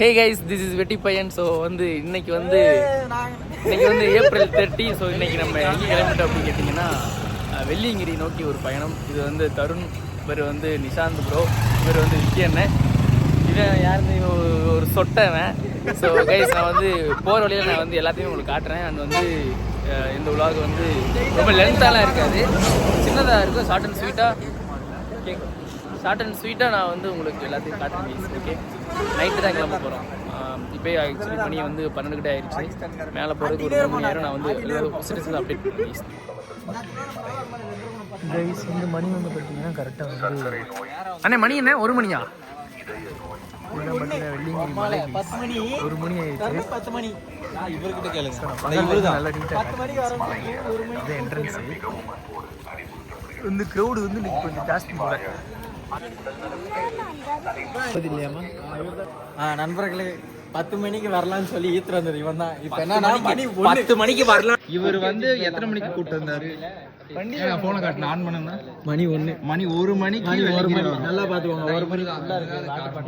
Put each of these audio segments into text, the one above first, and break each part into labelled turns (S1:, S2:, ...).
S1: Hey guys, this is வெட்டி பையன். So வந்து இன்னைக்கு வந்து ஏப்ரல் 30. ஸோ இன்னைக்கு நம்ம எங்கே கிளம்பிட்டோம் அப்படின்னு கேட்டிங்கன்னா வெள்ளியங்கிரி நோக்கி ஒரு பயணம். இது வந்து தருண், இவர் வந்து நிஷாந்த் ப்ரோ, இவர் வந்து விக்கி அண்ணன், இவன் யாருன்னு ஒரு சொட்டவன். ஸோ கைஸ், நான் வந்து போகிற வழியில் நான் வந்து எல்லாத்தையும் உங்களுக்கு காட்டுறேன். அண்ட் வந்து இந்த உலகம் வந்து ரொம்ப லென்த்தாலாம் இருக்காது, சின்னதாக இருக்கும். ஷார்ட் அண்ட் ஸ்வீட்டாக நான் வந்து உங்களுக்கு எல்லாத்தையும் காட்டுறேன் கைஸ். ஓகே, நைட்டு தான் கிளம்ப போகிறோம். இப்போ ஆக்சுவலி மணி வந்து 12 கிட்ட ஆயிடுச்சு. மேலே போகிறதுக்கு ஒரு 3 மணி நேரம். நான் வந்து எல்லாரும் அப்டேட் பண்ணி கைஸ், இந்த மணி வந்து பார்த்தீங்கன்னா கரெக்டாக வந்து அண்ணே மணி என்ன 1 மணியா? வெள்ளியங்கிரி மலை 10 மணி 1 மணி ஆயிடுச்சு. 10 மணி இவர்கிட்ட கேளுங்க. நல்ல நீட்டாக என்ட்ரன்ஸ் வந்து க்ரௌடு வந்து இன்னைக்கு கொஞ்சம் ஜாஸ்தி போல.
S2: நண்பர்களே, 10 மணிக்கு வரலாம்னு சொல்லி ஈத்து வந்தது இவன் தான். இப்ப என்ன 10 மணிக்கு வரலாம்.
S1: இவர் வந்து எத்தனை மணிக்கு கூப்பிட்டு வந்தாரு? போன காட்டு ஆன் பண்ணா
S2: மணி 1
S1: 1 மணிக்கு
S2: நல்லா பாத்துக்கோங்க. 1 மணிக்கு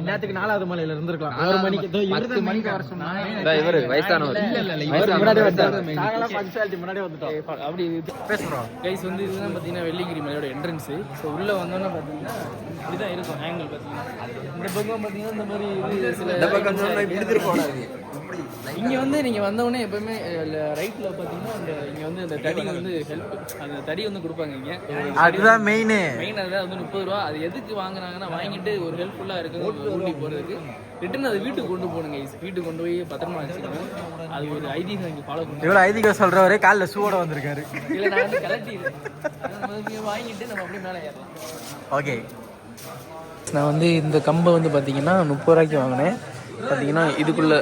S2: இன்னத்துக்கு 4வது மலையில இருந்திருக்கலாம். 1 மணிக்கு 10 மணிக்கு வர சொன்னாங்க.
S1: இவர் வயசானவர்
S2: முன்னாடி வந்துட்டோம்.
S1: அப்படி பேசுறோம் கைஸ். வந்து இதுதான் பார்த்தீங்கன்னா வெள்ளியங்கிரி மலையோட என்ட்ரன்ஸ். ஸோ உள்ள வந்தோன்னா பார்த்தீங்கன்னா இப்படிதான் இருக்கும் ஆங்கிள். பார்த்தீங்கன்னா இந்த பக்கம் பார்த்தீங்கன்னா இந்த மாதிரி சில இங்கே வந்து நீங்கள் வந்தவுடனே எப்பவுமே ரைட்டில் பார்த்தீங்கன்னா அந்த இங்கே வந்து அந்த தடி வந்து ஹெல்ப், அந்த தடி வந்து கொடுப்பாங்க இங்கே.
S2: அதுதான் மெயின்.
S1: அதுதான் வந்து 30 ரூபா. அது எதுக்கு வாங்குறாங்கன்னா வாங்கிட்டு ஒரு ஹெல்ப்ஃபுல்லாக இருக்குது ஊட்டி போகிறதுக்கு. ரிட்டன் அதை வீட்டுக்கு கொண்டு போகணுங்க. வீட்டுக்கு கொண்டு போய் பத்திரமா வச்சுக்கணும். அது ஒரு ஐதீகம் இங்கே ஃபாலோ பண்ணுவோம்.
S2: இவ்வளோ ஐதீகம் சொல்கிறவரே காலில் ஷூவோட வந்திருக்காரு.
S1: இல்லை, நான் வந்து கலட்டி வாங்கிட்டு நம்ம அப்படியே மேலே ஏறலாம்.
S2: ஓகே,
S1: நான் வந்து இந்த கம்பை வந்து பார்த்தீங்கன்னா 30 ரூபாய்க்கு வாங்கினேன். பார்த்தீங்கன்னா இதுக்குள்ளே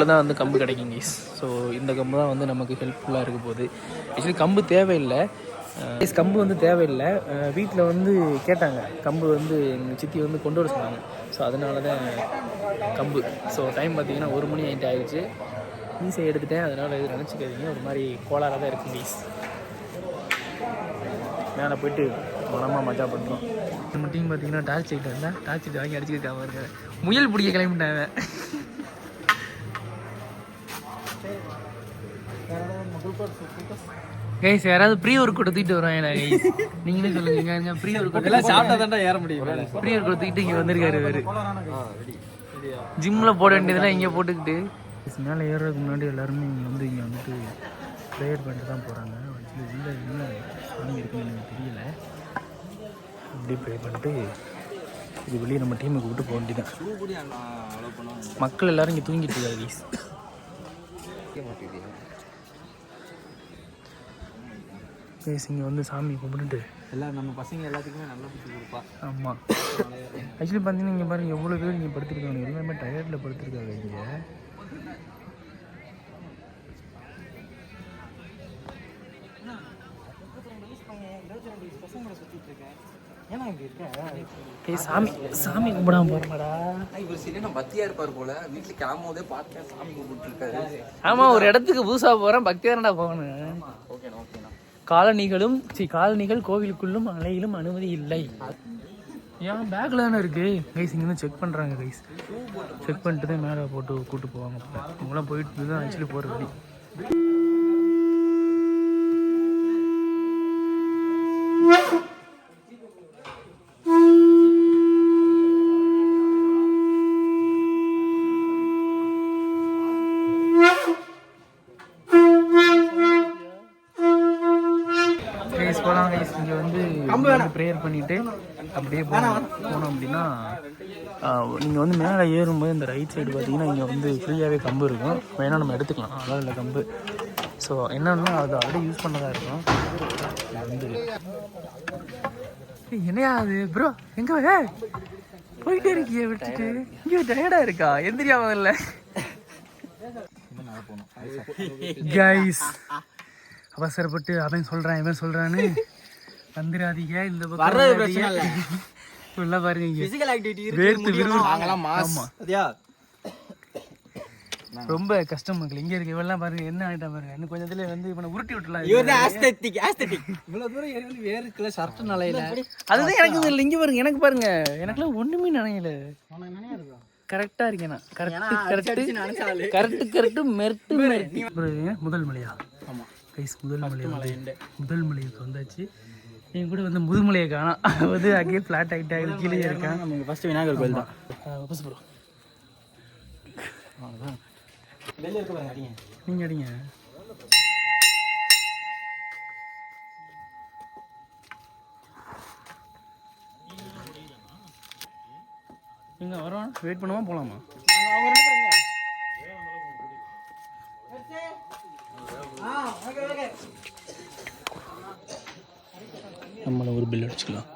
S1: தான் வந்து கம்பு கிடைக்கும் கைஸ். ஸோ இந்த கம்பு தான் வந்து நமக்கு ஹெல்ப்ஃபுல்லாக இருக்க போகுது. ஆக்சுவலி கம்பு தேவையில்லை, கம்பு வந்து தேவையில்லை. வீட்டில் வந்து கேட்டாங்க, கம்பு வந்து எங்கள் சித்தி வந்து கொண்டு வர சொன்னாங்க. ஸோ அதனால தான் கம்பு. ஸோ டைம் பார்த்தீங்கன்னா 1 மணி ஆயிடுச்சு. ஈஸியாக எடுத்துட்டேன், அதனால் இது நினச்சிக்காதீங்க. ஒரு மாதிரி கோளாறாக தான் இருக்கும் கைஸ். மேலே போயிட்டு மனமாக மஜா பண்ணுறோம். நம்ம டீம் பார்த்தீங்கன்னா டார்ச் லைட் இருந்தால் டார்ச் லைட் வாங்கி அடிச்சுக்கிட்டாங்க இருக்காங்க. முயல் பிடிக்க கிளம்பிட்டாங்க. கைஸ், யாராவது ப்ரீ ஒர்க் கொடுத்துட்டு வருவாங்க கைஸ். நீங்களே சொல்லுங்க, ப்ரீ ஒர்க்
S2: எல்லாம் சாப்பிட்டா தாண்டா ஏற முடியும்.
S1: ப்ரீ ஒர்க் கொடுத்துக்கிட்டு இங்கே வந்திருக்காரு இவர். ஜிம்மில் போட வேண்டியதெல்லாம் இங்கே போட்டுக்கிட்டு மேலே ஏறுறதுக்கு முன்னாடி எல்லாருமே வந்து இங்கே வந்துட்டு ப்ரேயர் பண்ணிட்டு தான் போகிறாங்க. ஆக்சுவலி உள்ள என்ன சாமி இருக்குன்னு எனக்கு தெரியல. அப்படி ப்ரே பண்ணிட்டு இது வெளியே நம்ம டீமுக்கு விட்டு போக வேண்டியதான். மக்கள் எல்லாரும் இங்கே தூங்கிட்டு இருக்காரு கைஸ். கைஸ், இங்கே வந்து சாமி கும்பிட்டுட்டு
S2: எல்லாம் நம்ம பசங்க எல்லாத்துக்குமே நல்ல புத்தி கொடுப்பா.
S1: ஆமாம், ஆக்சுவலி பார்த்தீங்கன்னா இங்கே பாருங்கள் எவ்வளோ பேர் இங்கே படுத்துருக்காங்க. எல்லாமே டயர்டில் படுத்துருக்காங்க இங்கே. சாமி கும்பிடாம போறமாடா.
S2: இவர் சரி நான் பக்தியா இருப்பார் போல. வீட்டுல கிளம்போதே பார்த்தேன் சாமி கும்பிட்டு இருக்காரு.
S1: ஆமா, ஒரு இடத்துக்கு புதுசா போறேன், பக்தியாரண்டா போகணும். காலனிகள் கோவிலுக்குள்ளும் அலையிலும் அனுமதி இல்லை. ஏன் பேக்ல தானே இருக்கு கைஸ். இங்கே வந்து செக் பண்றாங்க கைஸ். செக் பண்ணிட்டு தான் மேலே போட்டு கூட்டு போவாங்க. இவங்களாம் போயிட்டு தான் ஆக்சுவலி போற வழி. போகலாம் கைஸ். இங்கே வந்து ப்ரேயர் பண்ணிவிட்டு அப்படியே போனோம் அப்படின்னா நீங்கள் வந்து மேலே ஏறும்போது இந்த ரைட் சைடு பார்த்தீங்கன்னா இங்கே வந்து ஃப்ரீயாகவே கம்பு இருக்கும். வேணால் நம்ம எடுத்துக்கலாம், அதான் இல்லை கம்பு. ஸோ என்னன்னா அது ஆல்ரெடி யூஸ் பண்ணதாக இருக்கும். வந்து என்னையா அது ப்ரோ, எங்கே போயிட்டே இருக்கிய விட்டுட்டு? இங்கே டயர்டாக இருக்கா? எந்திரியாமல் இல்லை கைஸ். அவசரப்பட்டு அவன் சொல்றான் இவன் சொல்றான்னு வந்துடாதீங்க. இந்த பக்கம் ஃபுல்லா பாருங்க, வேர்த்து ரொம்ப கஷ்டம் மக்கள். இங்க இருக்கு இவெல்லாம் பாருங்க என்ன ஆயிட்டா பாருங்க. இன்னும் கொஞ்சத்துல வந்து இவனை உருட்டி விட்டுலாம்.
S2: இவ்வளவு தூரம் ஏறி வேர்க்கல ஷர்ட் நலையில.
S1: அதுதான் எனக்கு இல்லை. இங்க பாருங்க, எனக்கு பாருங்க, எனக்குலாம் ஒண்ணுமே நினைக்கல. கரெக்டாக இருக்கேண்ணா. கரெக்டு மெர்ட்டு. முதல் மலையா? ஆமாம் கைஸ், முதல் மலைக்கு வந்தாச்சு. என் கூட வந்து முதுமலையை காணோம். வந்து அங்கேயே ஃப்ளாட் ஆகிட்டா கீழே இருக்கான். நம்ம ஃபஸ்ட்டு விநாயகர் கோயில் தான். பஸ் ப்ரோ அவ்வளோதான். வெளியே இருக்க பாருங்க, அடிங்க. நீங்கள் அடிங்க. இங்கே வரோம், வெயிட் பண்ணுவோம், போகலாமா? நம்மள ஒரு பில் அடிச்சுக்கலாம்.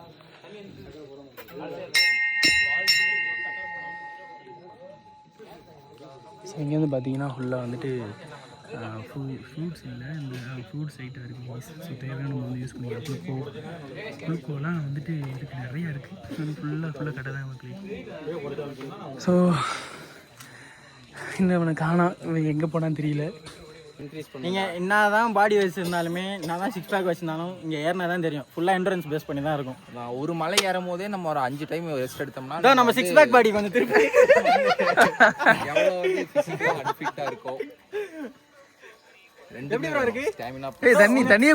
S1: ஸோ இங்கே வந்து பார்த்தீங்கன்னா ஃபுல்லாக வந்துட்டு ஃப்ரூட்ஸ் இல்லை, இந்த ஃப்ரூட்ஸ் ஐட்டம் இருக்குது. ஸோ தேவையான நம்ம வந்து யூஸ் பண்ணிக்கலாம். குளுக்கோலாம் வந்துட்டு இருக்குது, நிறையா இருக்குது. ஃபுல்லாக கடை தான் மக்களே. ஸோ இன்னும் இவனை காணோம், இவன் எங்கே போனான்னு தெரியல.
S2: நீங்கள் என்ன தான் பாடி வச்சுருந்தாலுமே, என்ன தான் சிக்ஸ் பேக் வச்சுருந்தாலும் இங்கே ஏறினா தான் தெரியும். ஃபுல்லாக என்ட்ரன்ஸ் பேஸ் பண்ணி தான் இருக்கும்.
S3: ஒரு மலை ஏறும் போதே நம்ம ஒரு 5 டைம் ரெஸ்ட் எடுத்தோம்னா
S2: நம்ம சிக்ஸ் பேக் பாடி கொஞ்சம் திருப்பி
S3: எவ்வளோ வந்து ஃபிசிக்கலாக அன்ஃபிட்டாக இருக்கும்.
S2: எப்படி இருக்கு
S3: ஸ்டாமினா.
S1: தண்ணியே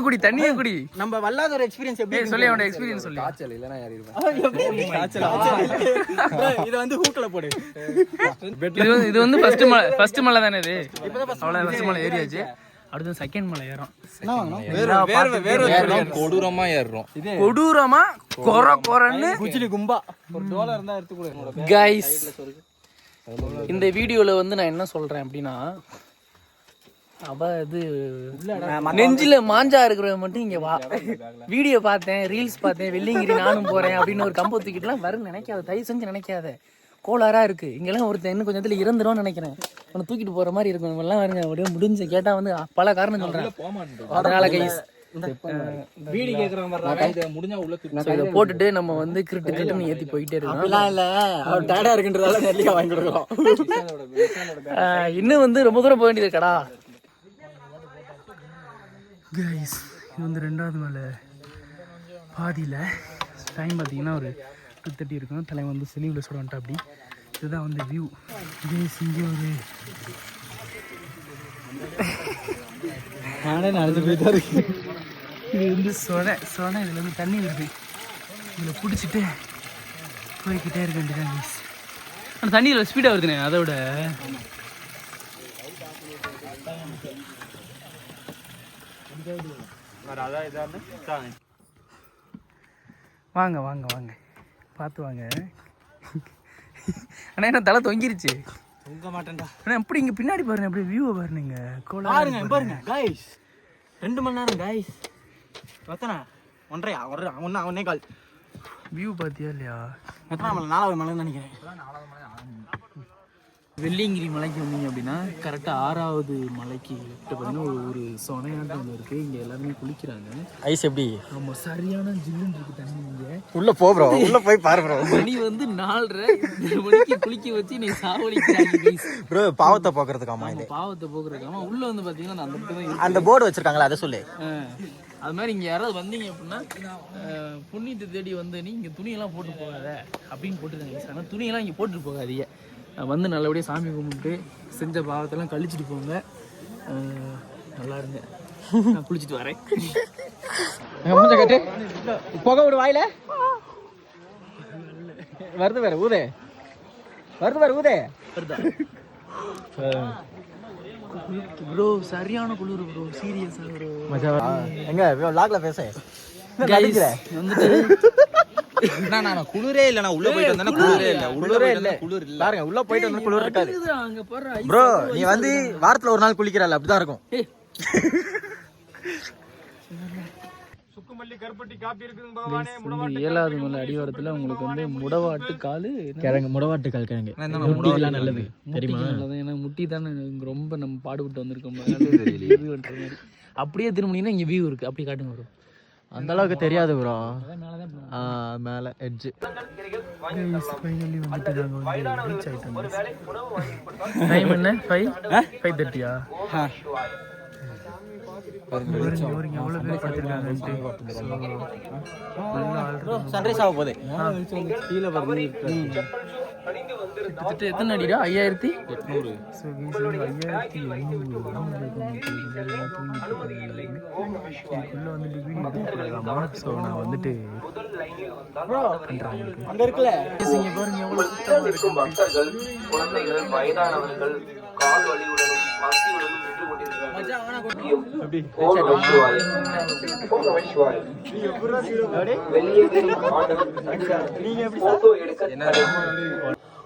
S1: குடி.
S2: நம்ம வல்லாத ஒரு எக்ஸ்பீரியன்ஸ் எப்படி
S1: சொல்லி அவனோட எக்ஸ்பீரியன்ஸ் சொல்லி.
S3: காய்ச்சல் இல்லைன்னா ஏறிடுவேன்.
S2: இது வந்து ஹூக்ல போடு.
S1: இது வந்து ஃபர்ஸ்ட் மலை தானே இது. அவ்வளோ ஃபர்ஸ்ட் மலை ஏறியாச்சு. அடுத்து செகண்ட் மலை ஏறோம்.
S3: கொடூரமா ஏறுறோம்.
S1: கொடூரமா கொரன்னு
S2: குச்சிலி கும்பா ஒரு டோலர் இருந்தா எடுத்து கொடு.
S1: கைஸ், இந்த வீடியோல வந்து நான் என்ன சொல்றேன் அப்படின்னா, அவ இது நெஞ்சில மாஞ்சா இருக்கிறவ மட்டும் இங்க வா. வீடியோ பார்த்தேன், ரீல்ஸ் பார்த்தேன், வெள்ளிங்கிரி நானும் போறேன் அப்படின்னு ஒரு கம்பு தூக்கிட்டுலாம் வரும் நினைக்காத, தயவு செஞ்சு நினைக்காத. கோளாரா இருக்கு இங்கெல்லாம். ஒருத்தன் இன்னும் கொஞ்சத்துல இறந்துடும் நினைக்கிறேன். உன்னை தூக்கிட்டு போற மாதிரி இருக்கும் எல்லாம். வருங்க அப்படியே முடிஞ்சு கேட்டா வந்து பல காரணம் சொல்றேன். அதனால கைஸ்
S2: வீடு கேக்குறவங்க
S3: முடிஞ்சா உள்ள
S1: இதை போட்டுட்டு நம்ம வந்து கிரிட்டு ஏத்தி போயிட்டே இருக்கோம்.
S2: இல்ல அவர் டயர்டா இருக்குன்றதால நெல்லிக்காய் வாங்கி கொடுக்குறோம்.
S1: இன்னும் வந்து ரொம்ப தூரம் போக வேண்டியது கடா. கைஸ், இது வந்து 2வது மலை பாதியில். டைம் பார்த்தீங்கன்னா ஒரு 2:30 இருக்கும். தலைவன் வந்து செலவில் சொல்ல வந்துட்டா. அப்படி இதுதான் வந்து வியூ. கைஸ், இங்கே ஒரு
S2: நானே நடந்து போயிட்டா இருக்கு.
S1: இது வந்து சொனை. இதில் வந்து தண்ணி வருது. இதில் பிடிச்சிட்டு போய்கிட்டே இருக்க வேண்டியதான் கைஸ். ஆனால் தண்ணியில் ஸ்பீடாக வருதுண்ணே அதோட. வாங்க பார்த்து வாங்க. அண்ணா என்ன தலை தொங்கிருச்சு.
S2: தொங்க மாட்டேன்டா.
S1: அண்ணா எப்படி இங்கே பின்னாடி பாருங்க, அப்படியே வியூவை பாருங்க.
S2: பாருங்க கைஸ், 2 மணி நேரம் கைஸ். எத்தனை 1.5 கால்
S1: வியூ பார்த்தியா இல்லையா?
S2: எத்தனை மலை? 4வது மலைன்னு நினைக்கிறேன்.
S1: வெள்ளியங்கிரி மலைக்கு வந்தீங்க அப்படின்னா கரெக்டாக 6வது மலைக்கு பார்த்தீங்கன்னா ஒரு சொனையாட்டம் ஒன்று இருக்குது. இங்கே எல்லாருமே குளிக்கிறாங்க.
S2: ஐஸ் எப்படி?
S1: ஆமாம், சரியான ஜில்லுன்னு இருக்குது தண்ணி. இங்கே
S2: உள்ள போ ப்ரோ, உள்ள போய் பாரு ப்ரோ.
S1: மணி வந்து 4:30 மணிக்கு குளிக்க வச்சு நீ சாவடிக்கிறாங்க
S2: ப்ரோ. பாவத்தை போக்குறதுக்காமா இது?
S1: பாவத்தை போக்குறதுக்காமா. உள்ள வந்து பார்த்தீங்கன்னா அந்த இடத்துல தான்
S2: அந்த போர்டு வச்சிருக்காங்களா, அதை சொல்லு.
S1: அது மாதிரி இங்கே யாராவது வந்தீங்க அப்படின்னா புண்ணியத்தை தேடி வந்து நீ இங்கே துணியெல்லாம் போட்டு போகாத அப்படின்னு போட்டுருக்காங்க. ஆனால் துணியெல்லாம் இங்கே போட்டுட்டு போகாதீங்க. வந்து நல்லபடியாக சாமி கும்பிட்டு செஞ்ச பாவத்தெல்லாம் கழிச்சிட்டு போங்க. நல்லா இருங்க. நான் குளிச்சுட்டு வரேன்.
S2: கட்டு புகை விடு வாயில. வருது வேற ஊதே, ஊதே
S1: வருதா ப்ரோ? சரியான குளிர் ப்ரோ, சீரியஸா ப்ரோ.
S2: எங்க வ்ளாக்ல பேச
S1: வந்துட்டு
S3: நான் குளிரே இல்ல. நான் உள்ள போயிட்டு வந்தேன்னா குளிரே இல்ல.
S2: குளிர் இல்ல பாருங்க. உள்ள போயிட்டு வந்து குளிர் இருக்காது
S1: அங்க பாரு
S2: ப்ரோ. நீ வந்து வாரத்துல ஒரு நாள் குளிக்கிறல்ல, அப்படிதான் இருக்கும். சுக்குமல்லி கருப்பட்டி காப்பி இருக்குங்க பகவானே.
S1: 7வது மலை அடிவாரத்துல உங்களுக்கு வந்து முடவாட்டு காலு
S2: கிழங்கு, முடவாட்டு கால் கிழங்கு முட்டிலாம் நல்லது தெரியுமா?
S1: நல்லது. ஏன்னா முட்டி தானே ரொம்ப நம்ம பாடுபட்டு வந்திருக்கோம். அப்படியே திரும்பினீங்கன்னா இங்க வியூ இருக்கு. அப்படி காட்டுங்க ப்ரோ.
S2: அந்த அளவுக்கு தெரியாது ப்ரோ. மேலே எட்ஜ்.
S1: ஃபைனலி வந்துட்டு நாங்கள் வந்து ரீச் ஆகிட்டோம். டைம் என்ன? 5:30. எவ்வளோ பேர் பார்த்துருக்காங்கன்ட்டு.
S2: சன்ரைஸ் ஆக போகுது.
S1: கீழே கிட்டத்தட்ட எத்தனை அடிடா? 5800. ஸோ இதுக்குள்ளே வந்துட்டு வீடியோ எடுக்கலாமா? ஸோ நான் வந்துட்டு
S2: அங்க இருக்குல்ல
S1: இங்கே பாருங்க எவ்வளோ சுத்தமாக
S4: பக்தர்கள் குழந்தைகள் வயதானவர்கள் கால் வலியுடனும் பசியுடனும் நின்று கொண்டிருக்கிறார்கள். ஓம் நமச்சிவாய. ஓம் நமச்சிவாய. வெளியே போட்டோ எடுக்க தடை.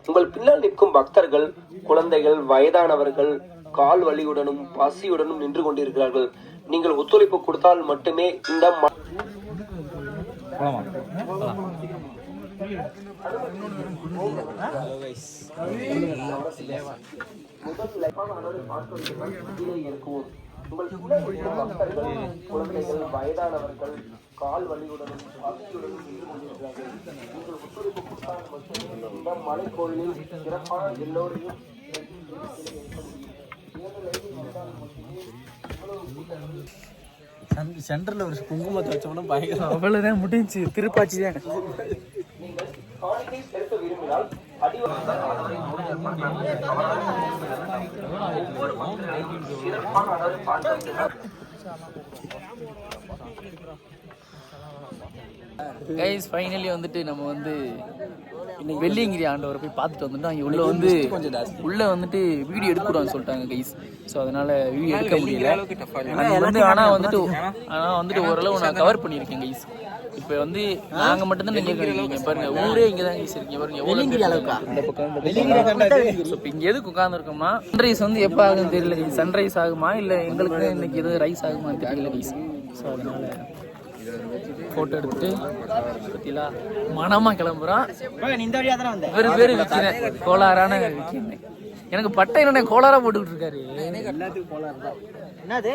S4: உங்கள் பின்னால் நிற்கும் பக்தர்கள் குழந்தைகள் வயதானவர்கள் கால் வலியுடனும் பசியுடனும் நின்று கொண்டிருக்கிறார்கள். நீங்கள் ஒத்துழைப்பு கொடுத்தால் மட்டுமே இந்த குழந்தைகள் வயதானவர்கள் கால் வலியுடனும் பசியுடனும் நின்று கொண்டிருக்கிறார்கள். நீங்கள் ஒத்துழைப்பு கொடுத்தால் மட்டுமே இந்த மலை கோயிலில் சிறப்பான எல்லோரையும்
S2: சென்டர்ல ஒரு குங்குமத்தை வச்சோம்னா பயங்கரம்.
S1: அவ்வளோதான் முடிஞ்சு. திருப்பாச்சி தான்.
S4: காணிக்கை செலுத்த விரும்பினால்
S1: கைஸ் ஃபைனலி வந்துட்டு நம்ம வந்து இன்னைக்கு வெள்ளியங்கிரி ஆண்டவரை போய் பார்த்துட்டு வந்துட்டோம். அங்கே உள்ளே வந்துட்டு வீடியோ எடுக்கக்கூடாதுன்னு சொல்லிட்டாங்க கைஸ். ஸோ அதனால் வீடியோ எடுக்க முடியல. ஆனால் வந்துட்டு ஓரளவு நான் கவர் பண்ணியிருக்கேன் கைஸ். இப்போ வந்து நாங்கள் மட்டும்தான் நீங்கள் இருக்கீங்க பாருங்க. ஊரே இங்கே தான் கைஸ் இருக்கீங்க பாருங்க. வெள்ளியங்கிரி அளவுக்கா இந்த பக்கம். இப்போ இங்கே எதுக்கு உட்காந்துருக்கோம்னா சன்ரைஸ் வந்து எப்போ ஆகுதுன்னு தெரியல கைஸ். சன்ரைஸ் ஆகுமா இல்லை எங்களுக்கு இன்னைக்கு எதுவும் ரைஸ் ஆகுமான்னு தெரியல கைஸ். ஸோ அதனால் ஃபோட்டோ எடுத்துட்டு பத்திலா மனமாக கிளம்புறோம்.
S2: இந்த வழியா தானே வந்தேன்.
S1: வேறு பேர் விற்கிறேன். கோளாறான விற்கிறேன். எனக்கு பட்டை என்ன கோளாரா போட்டுக்கிட்டு இருக்காரு.
S2: எல்லாத்துக்கும் கோளாறு தான். என்னது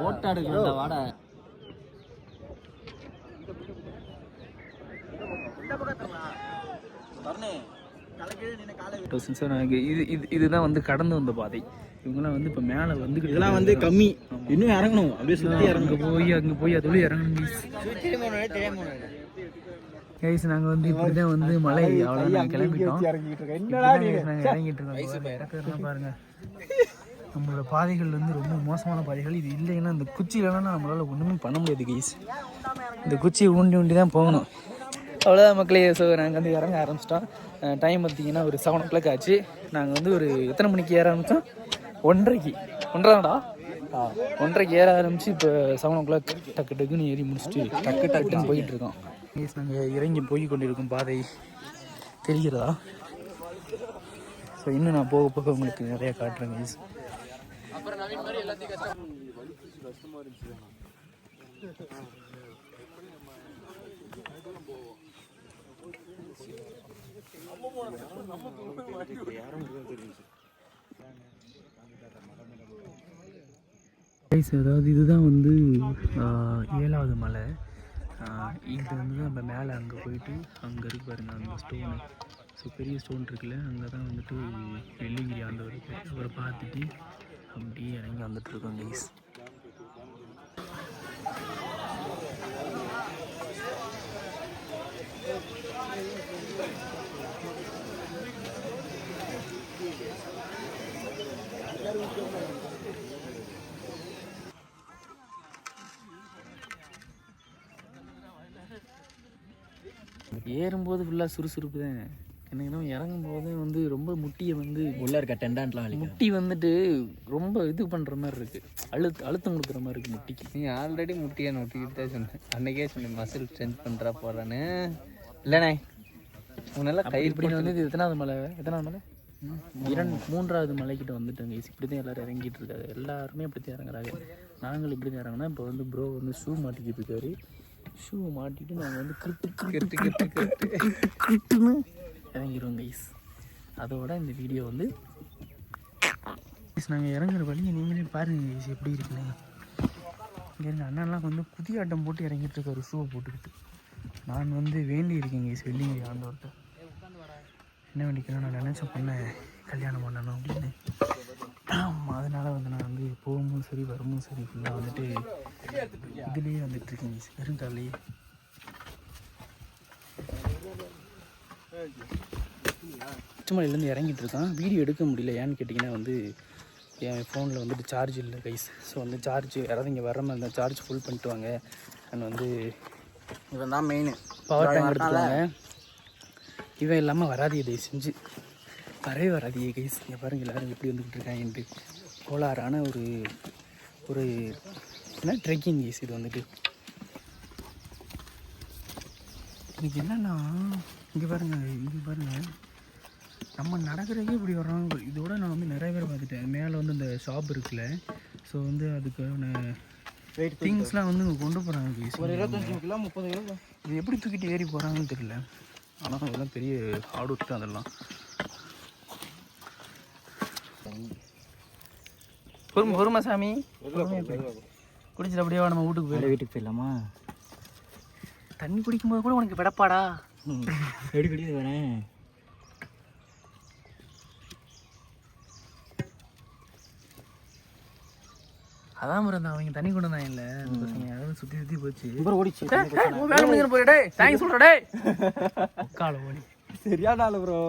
S2: ஓட்ட எடுக்கல வாட.
S1: இதுதான் வந்து கடந்து வந்த பாதை. இவங்கெல்லாம் வந்து இப்போ மேலே வந்து
S2: இதெல்லாம் வந்து கம்மி. இன்னும் இறங்கணும். அப்படியே சுற்றி
S1: அங்கே போய் அதோட இறங்கணும் கைஸ். நாங்கள் வந்து இப்படி தான் வந்து மலை அவ்வளோ நாங்கள் கிளம்பிட்டோம். நாங்கள் இறங்கிட்டு இருக்கோம். பாருங்க நம்மளோட பாதைகள் வந்து ரொம்ப மோசமான பாதைகள். இது இல்லைன்னா இந்த குச்சியிலலாம் நம்மளால் ஒன்றுமே பண்ண முடியாது கைஸ். இந்த குச்சியை ஊண்டி தான் போகணும். அவ்வளோதான் மக்களே. ஸோ நாங்கள் வந்து இறங்க ஆரம்பிச்சிட்டோம். டைம் பார்த்திங்கன்னா ஒரு 7 o'clock ஆச்சு. நாங்கள் வந்து ஒரு எத்தனை மணிக்கு ஏற ஆரம்பித்தோம்? 1:30 ஏற ஆரம்பித்து இப்போ 7 o'clock டக்கு டக்குன்னு ஏறி முடிச்சுட்டு டக்குன்னு போயிட்டுருக்கோம். நாங்கள் இறங்கி போய் கொண்டிருக்கும் பாதை தெரிகிறதா? ஸோ இன்னும் நான் போக போக உங்களுக்கு நிறையா காட்டுறேன் கைஸ். அப்புறம் நவீன் மாதிரி எல்லாத்தையும் கஷ்டமாக இருந்துச்சு. அதாவது இதுதான் வந்து 7வது மலை. இது வந்து நம்ம மேலே அங்கே போயிட்டு அங்கே இருக்கு பாருங்க அந்த ஸ்டோனு. ஸோ பெரிய ஸ்டோன் இருக்குல்ல, அங்கே தான் வந்துட்டு வெள்ளியங்கிரி ஆண்டவர் இருக்குது. அவரை பார்த்துட்டு அப்படியே இறங்கி வந்துட்டு இருக்கோம் கைஸ். ஏறும்போது ஃபுல்லாக சுறுசுறுப்பு தான். எனக்கு இறங்கும்போது வந்து ரொம்ப முட்டியை வந்து
S2: உள்ளே இருக்க டெண்டான்ட்லாம்
S1: முட்டி வந்துட்டு ரொம்ப இது பண்ணுற மாதிரி இருக்குது. அழுத்தம் கொடுக்குற மாதிரி இருக்குது முட்டிக்கு.
S3: நீ ஆல்ரெடி முட்டியை நொட்டிக்கிட்டு தான் சொன்னேன். அன்றைக்கே சொன்னேன் மசில் ஸ்ட்ரென்த் பண்ணுறா போகிறான்னு. இல்லைண்ணே உன்னெல்லாம் கை
S1: இப்படி வந்து இது எத்தனாவது மலை? 3வது மலைக்கிட்ட வந்துட்டோங்க. இப்படி தான் எல்லோரும் இறங்கிட்டு இருக்காரு. எல்லாருமே அப்படி தான் இறங்குறாங்க. நாங்களும் இப்படி தான் இறங்கினா இப்போ வந்து ப்ரோ வந்து ஷூ மாட்டிக்கிட்டு இருக்காரு. ஷூ மாட்டிட்டு நாங்கள் வந்து கிருட்டுன்னு இறங்கிடுவோம் கைஸ். அதோட இந்த வீடியோ வந்து நாங்கள் இறங்குற வழியை நீங்களே பாருங்கள் கைஸ் எப்படி இருக்குன்னு. இங்கே இருந்த அண்ணன்லாம் வந்து புதிய ஆட்டம் போட்டு இறங்கிட்டு இருக்காரு ஷூவை போட்டுக்கிட்டு. நான் வந்து வேண்டி இருக்கேன் கைஸ் வெள்ளியங்கிரி ஆண்டவர்கிட்ட. என்ன வேண்டிக்கணும், நான் நினச்ச பொண்ணை கல்யாணம் பண்ணணும் அப்படின்னு. அதனால் வந்து நான் வந்து போகும்போது சரி வரும்போது சரி ஃபுல்லாக வந்துட்டு இதுலேயே வந்துட்டுருக்கேன், வெறுங்காலையே. உச்சமலையிலேருந்து இறங்கிட்டு இருக்கான். வீடியோ எடுக்க முடியல, ஏன்னு கேட்டிங்கன்னா வந்து என் ஃபோனில் வந்துட்டு சார்ஜ் இல்லை கைஸ். ஸோ வந்து சார்ஜ் யாராவது இங்கே வர மாதிரி இருந்தால் சார்ஜ் ஃபுல் பண்ணிட்டு வாங்க. அண்ட் வந்து
S2: இவன் தான் மெயின்.
S1: Power tank எடுத்துவாங்க. இவன் இல்லாமல் வராதியே தயவு செஞ்சு, வரவே வராதியே கைஸ். இங்கே பாருங்கள் எல்லோரும் எப்படி வந்துக்கிட்டு இருக்காங்கன்ட்டு. கோளாறான ஒரு என்ன ட்ரெக்கிங் கைஸ் இது வந்துட்டு. எனக்கு என்னென்னா இங்கே பாருங்கள் நம்ம நடக்கிறதுக்கே இப்படி வர்றாங்க. இதோட நான் வந்து நிறைய பேர் பார்த்துட்டேன். மேலே வந்து இந்த ஷாப் இருக்குல்ல, ஸோ வந்து அதுக்கான திங்ஸ்லாம் வந்து கொண்டு போகிறாங்க கைஸ்.
S2: ஒரு 25 கிலோ 30 கிலோ
S1: இது எப்படி தூக்கிட்டு ஏறி போகிறாங்கன்னு தெரியல. ஆனால் அதெல்லாம் பெரிய ஹார்ட் ஒர்க் தான் அதெல்லாம். பொறுமை சாமி, குடிச்சிட்டு அப்படியே நம்ம வீட்டுக்கு போயிடலாமா? தண்ணி குடிக்கும்போது கூட உனக்கு விடப்பாடா எப்படி குடிக்கிறது வேணேன். அதான் இருந்தா அவங்க தண்ணி கொண்டு வந்தாங்க இல்லை பசங்க, சுற்றி போச்சு. ஓடிச்சு வேலை முடிஞ்சு போயிடே தேங்க்ஸ் சொல்கிறடே காலை ஓடி
S2: சரியான ஆளு ப்ரோ.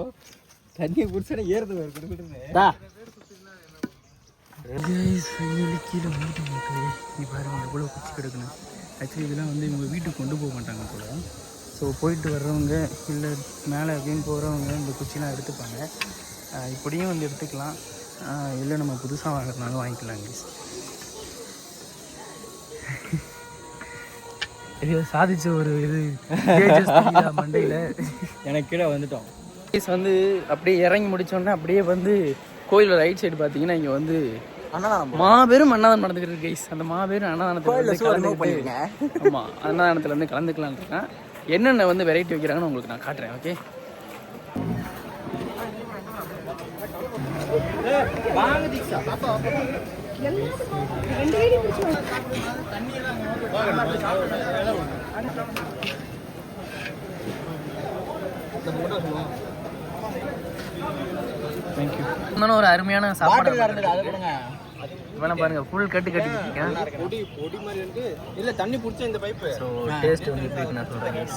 S2: தண்ணியை குடிச்சா ஏறுது கொடுக்குறது.
S1: கீழே வந்துட்டு மக்களே, நீ பாருங்கள் எவ்வளோ குச்சி கிடக்கணும். ஆக்சுவலி இதெல்லாம் வந்து இவங்க வீட்டுக்கு கொண்டு போக மாட்டாங்க போல. ஸோ போயிட்டு வர்றவங்க இல்லை மேலே அப்படின்னு போகிறவங்க இந்த குச்சிலாம் எடுத்துப்பாங்க. இப்படியும் வந்து எடுத்துக்கலாம், இல்லை நம்ம புதுசாக வாங்குறதுனாலும் வாங்கிக்கலாங்க. இது சாதிச்ச ஒரு இது மண்டையில்
S2: எனக்கு கீழே வந்துட்டோம்.
S1: வந்து அப்படியே இறங்கி முடித்தோடனே அப்படியே வந்து கோயிலோட ரைட் சைடு பார்த்தீங்கன்னா இங்கே வந்து மாபெரும் அன்னதானம் நடந்துக்கிட்டு இருக்கு கைஸ். அந்த மாபெரும் அன்னதானத்தில் ஆமாம் அன்னதானத்தில் வந்து கலந்துக்கலான் இருக்கேன். என்னென்ன வந்து வெரைட்டி வைக்கிறாங்கன்னு உங்களுக்கு நான் காட்டுறேன். Okay, thank you. இன்னொன்று ஒரு அருமையான சாப்பாடு வேணாம் பாருங்க, ஃபுல் கட்டு கட்டிக்கிட்டீங்க.
S2: இல்லை தண்ணி பிடிச்ச இந்த பைப்பு.
S1: ஸோ டேஸ்ட் வந்து எப்படி நான் சொல்கிறேன் கைஸ்.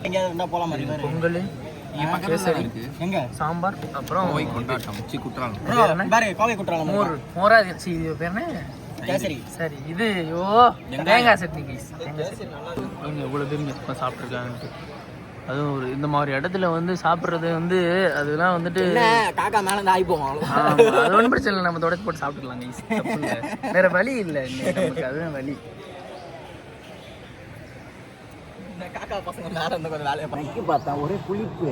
S2: எங்கேயாவது இருந்தால் போகலாம் மாதிரி
S1: பொங்கல், கேசரி, எங்க சாம்பார், அப்புறம் கோவை குற்றாலம் மோரா சி இது பேர் என்ன
S2: கேசரி.
S1: சரி இது ஐயோ தேங்காய் சட்னி கைஸ். எவ்வளோ பேர் இப்போ சாப்பிட்ருக்காங்கன்ட்டு. அதுவும் ஒரு இந்த மாதிரி இடத்துல வந்து சாப்பிட்றது வந்து அதெல்லாம் வந்துட்டு
S2: காக்கா மேலே ஆகி போவோம்.
S1: அது ஒன்றும் பிரச்சனை இல்லை, நம்ம தொடச்சி போட்டு சாப்பிட்டுக்கலாம் கைஸ். வேற வழி இல்லை நமக்கு, அதுதான் வழி.
S2: காக்கா பசங்க மேலே இருந்து கொஞ்சம் வேலையை பண்ணி பார்த்தா ஒரே புளிப்பு.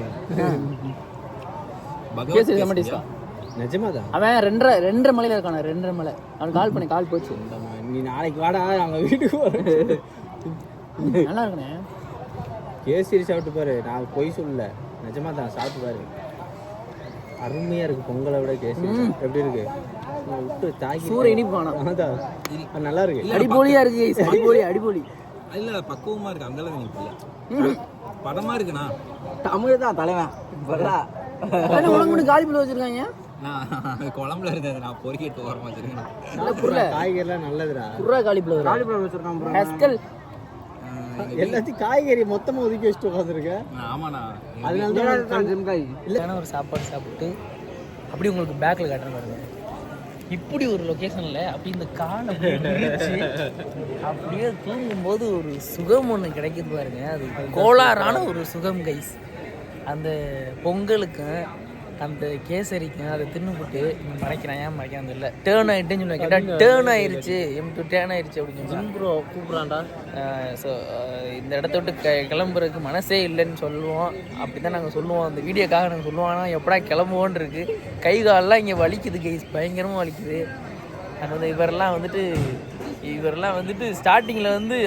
S2: நிஜமாதான்
S1: அவன் 2.5 மலையில இருக்கான, 2.5 மலை. அவனுக்கு கால் பண்ணி கால் போச்சு.
S2: நீ நாளைக்கு வாடா அவங்க வீட்டுக்கு
S1: நல்லா இருக்குண்ணே.
S2: கேசரி சாப்பிட்டு பாரு, நான் பொய் சொல்லல, நிஜமா தான் சாப்பிட்டு பாரு. அருமையா இருக்கு. பொங்கலை விட கேசரி எப்படி இருக்கு? விட்டு தாக்கி
S1: சூரிய இனிப்பு வேணாம்,
S2: அதான் நல்லா இருக்கு.
S1: அடிபொலியா இருக்கு. அடிபொலி
S2: இல்ல பக்குவமா இருக்கு. அந்த அளவுக்கு இனிப்பு படமா இருக்குண்ணா.
S3: தமிழ் தான் தலைவன்.
S1: உனக்கு காலிப்புல வச்சிருக்காங்க.
S2: குழம்புல இருந்தது நான் பொறுக்கி எடுத்து ஓரமா வச்சிருக்கேன். காய்கறிலாம் நல்லதுடா.
S1: காலிப்புல வச்சிருக்கான்.
S2: எல்லாத்தையும் காய்கறி மொத்தமா ஒதுக்கி வச்சுட்டு உட்காந்துருக்கேன். ஆமாண்ணா,
S1: இல்லைன்னா ஒரு சாப்பாடு சாப்பிட்டு அப்படி உங்களுக்கு பேக்கில் காட்டுறேன் பாருங்க. இப்படி ஒரு லொக்கேஷனில் அப்படி இந்த காலை அப்படியே தூங்கும்போது ஒரு சுகம் ஒன்று கிடைக்குது பாருங்க. அது கோளாறான ஒரு சுகம் கைஸ். அந்த பொங்கலுக்கும் அந்த கேசரிக்கும் அதை தின்னுபுட்டு மறைக்கிறான். ஏன் மறைக்கிறான் இல்லை, டேர்ன் ஆகிட்டுன்னு சொல்லுவேன். கேட்டால் டேர்ன் ஆயிடுச்சு, டேர்ன் ஆயிடுச்சு அப்படின்னு சொல்லி
S2: கூப்பிட்றான்டா.
S1: ஸோ இந்த இடத்த விட்டு கிளம்புறதுக்கு மனசே இல்லைன்னு சொல்லுவோம். அப்படி தான் நாங்கள் சொல்லுவோம். அந்த வீடியோக்காக நாங்கள் சொல்லுவோம். ஆனால் எப்படா கிளம்புவோன்னு இருக்குது. கை காலெலாம் இங்கே வலிக்குது கைஸ், பயங்கரமாக வலிக்குது. அது வந்து இவரெல்லாம் வந்துட்டு ஸ்டார்டிங்கில் வந்து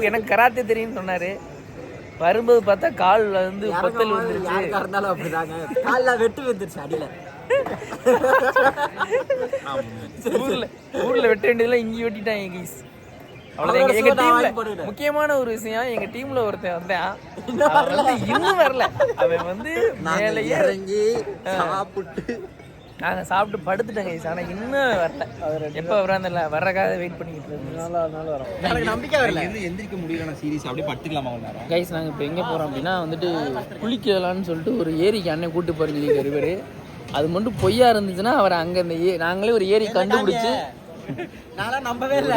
S1: எனக்கு கராத்தே தெரியும்னு சொன்னார். வரும்போது பார்த்தா காலில் வந்து பொத்தல் வந்துருச்சு.
S2: இருந்தாலும் அப்படிதாங்க, காலில் வெட்டு வந்துருச்சு அடியில்.
S1: ஊரில் வெட்ட வேண்டியதெல்லாம் இங்கே வெட்டிட்டாங்க கைஸ். அவ்வளவுதான். எங்க டீம்ல முக்கியமான ஒரு விஷயம், எங்க டீம்ல ஒருத்தன் வந்தான், இன்னும் வரல. அவன் வந்து மேலேயே
S2: இறங்கி சாப்பிட்டு
S1: நாங்க சாப்பிட்டு படுத்துட்டோங்க. ஆனா இன்னும் வரல. எப்ப வராந்தில்ல, வர்றக்காக வெயிட் பண்ணிக்கிட்டு இருக்கோம்.
S2: எனக்கு நம்பிக்கை வரல. எந்திரிக்க முடியல சீரியஸ் அப்படியே படுத்துக்கலாமா கொஞ்ச நேரம்.
S1: கைஸ் நாங்கள் இப்போ எங்கே போகிறோம் அப்படின்னா வந்துட்டு குளிக்கலான்னு சொல்லிட்டு ஒரு ஏரிக்கு அண்ணன் கூட்டு போகிறேன்னு சொல்லி பேர். அது மட்டும் பொய்யா இருந்துச்சுன்னா அவரை அங்கே இந்த நாங்களே ஒரு ஏரி கண்டுபிடிச்சி
S2: நான் நம்பவே இல்லை.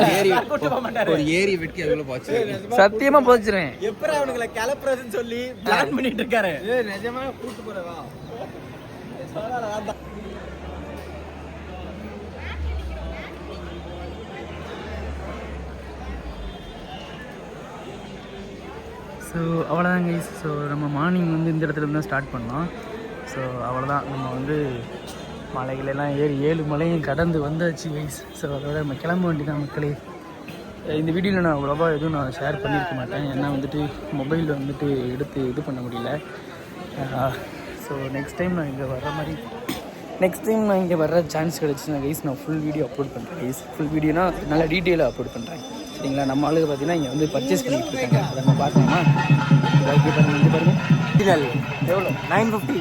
S2: ஒரு ஏரி வெட்டி அதுக்குள்ள போச்சு.
S1: சத்தியமா போச்சுறேன்.
S2: எப்பறம் அவனுங்களை கிளப்புறதுன்னு சொல்லி பிளான் பண்ணிட்டு இருக்காரு. நிஜமா கூட்டு போறவா?
S1: ஸோ அவ்வளோதான் கைஸ். ஸோ நம்ம மார்னிங் வந்து இந்த இடத்துல தான் ஸ்டார்ட் பண்ணோம். ஸோ அவ்வளோதான், நம்ம வந்து மலைகளெல்லாம் ஏறி 7 மலையும் கடந்து வந்தாச்சு கைஸ். ஸோ அதோட நம்ம கிளம்ப வேண்டியதான் மக்களே. இந்த வீடியோவில் நான் அவ்வளோவா எதுவும் நான் ஷேர் பண்ணியிருக்க மாட்டேன், ஏன்னா வந்துட்டு மொபைலில் வந்துட்டு எடுத்து இது பண்ண முடியல. ஸோ நெக்ஸ்ட் டைம் நான் இங்கே வர்ற சான்ஸ் கிடச்சின்னா கைஸ் நான் ஃபுல் வீடியோ அப்லோட் பண்ணுறேன் கைஸ். ஃபுல் வீடியோனா நல்லா டீட்டெயிலாக அப்லோட் பண்ணுறேன் சரிங்களா. நம்ம ஆளுக்கு பார்த்தீங்கன்னா இங்கே வந்து பர்ச்சேஸ் பண்ணிட்டு இருக்காங்க, அதை நம்ம பார்க்கலாமா? பாருங்கள் எவ்வளோ 950.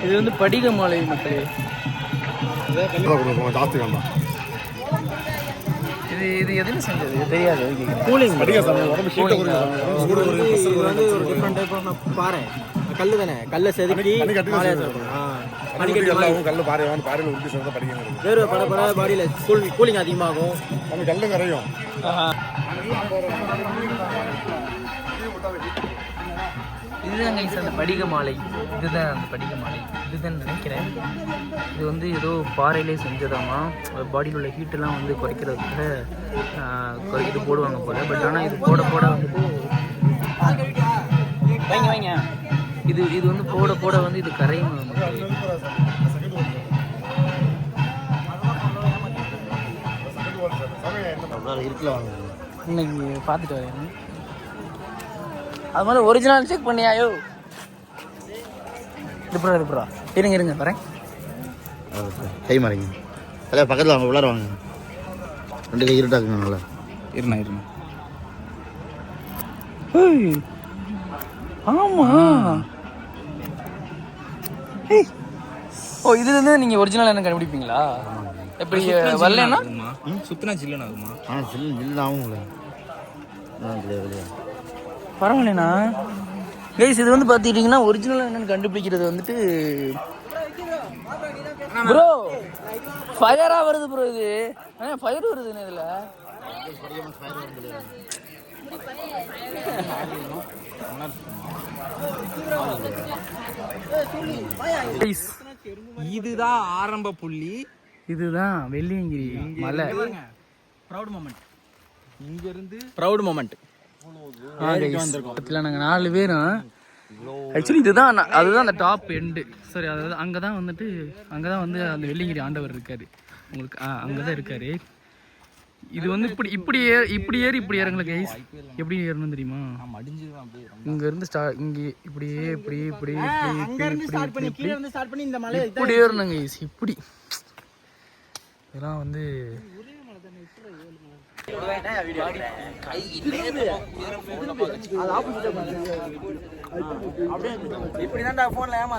S1: இது வந்து படிக மாலை மக்களே. இது இது எதுன்னு செஞ்சது இது தெரியாது.
S2: கூலிங் இது வந்து ஒரு டிஃப்ரெண்ட் டைப் ஆஃப் பாறை கல்லு தானே. கல்லை செதுக்கி வேறு பட பாடியில் கூலிங் அதிகமாகும், கல்லு கரையும்.
S1: இதுதான் கைஸ் அந்த படிக மாலை. இதுதான் அந்த படிக மாலை, இதுதான் நினைக்கிறேன். இது வந்து ஏதோ பாறையிலே செஞ்சதாமா. பாடியில் உள்ள ஹீட்டெல்லாம் வந்து குறைக்கிறதுக்காக இது போடுவாங்க போல. பட் ஆனால் இது போட வந்துட்டு வைங்க இது வந்து போட வந்து இது கரையும். இன்னைக்கு பார்த்துட்டு வரேன். அது மாதிரி ஒரிஜினல் செக் பண்ணியாயோ? இதுப்புறா இருங்க வரேன்.
S3: கை மாறிங்க அதான் பக்கத்தில் வாங்க, உள்ளார வாங்க. 2 கை இருட்டாக்குங்க. நல்லா இருண்ணா.
S1: ஆமா. ஓ இதுல இருந்து நீங்க ஒரிஜினல் என்ன கண்டுபிடிப்பீங்களா? எப்படி வரலன்னா
S2: சுத்தினா ஜில்லுன்னு ஆகுமா?
S3: ஜில்லுன்னு ஆகுங்களே.
S1: பரவாயில்லண்ணா கைஸ். இது வந்து பார்த்துக்கிட்டிங்கன்னா ஒரிஜினல் என்னன்னு கண்டுபிடிக்கிறது வந்துட்டு ப்ரோ ஃபயரா வருது ப்ரோ. இது ஃபயர் வருதுன்னு இதில்
S2: இதுதான் ஆரம்ப புள்ளி.
S1: இதுதான் வெள்ளியங்கிரி மலை.
S2: Proud moment.
S1: நாங்கள் 4 பேரும் ஆக்சுவலி இதுதான் அதுதான் அந்த டாப் எண்டு. சரி, அதாவது அங்கே தான் வந்து அந்த வெள்ளியங்கிரி ஆண்டவர் இருக்காரு உங்களுக்கு. அங்கே தான் இருக்காரு. இது வந்து இப்படி ஏறி இப்படி இறங்கல கைஸ். எப்படி ஏறணும் தெரியுமா? இங்க இருந்து இங்கே இப்படியே இப்படி ஏறணும் கைஸ். இப்படி இதெல்லாம் வந்து இப்படிதான் போன்ல ஏமா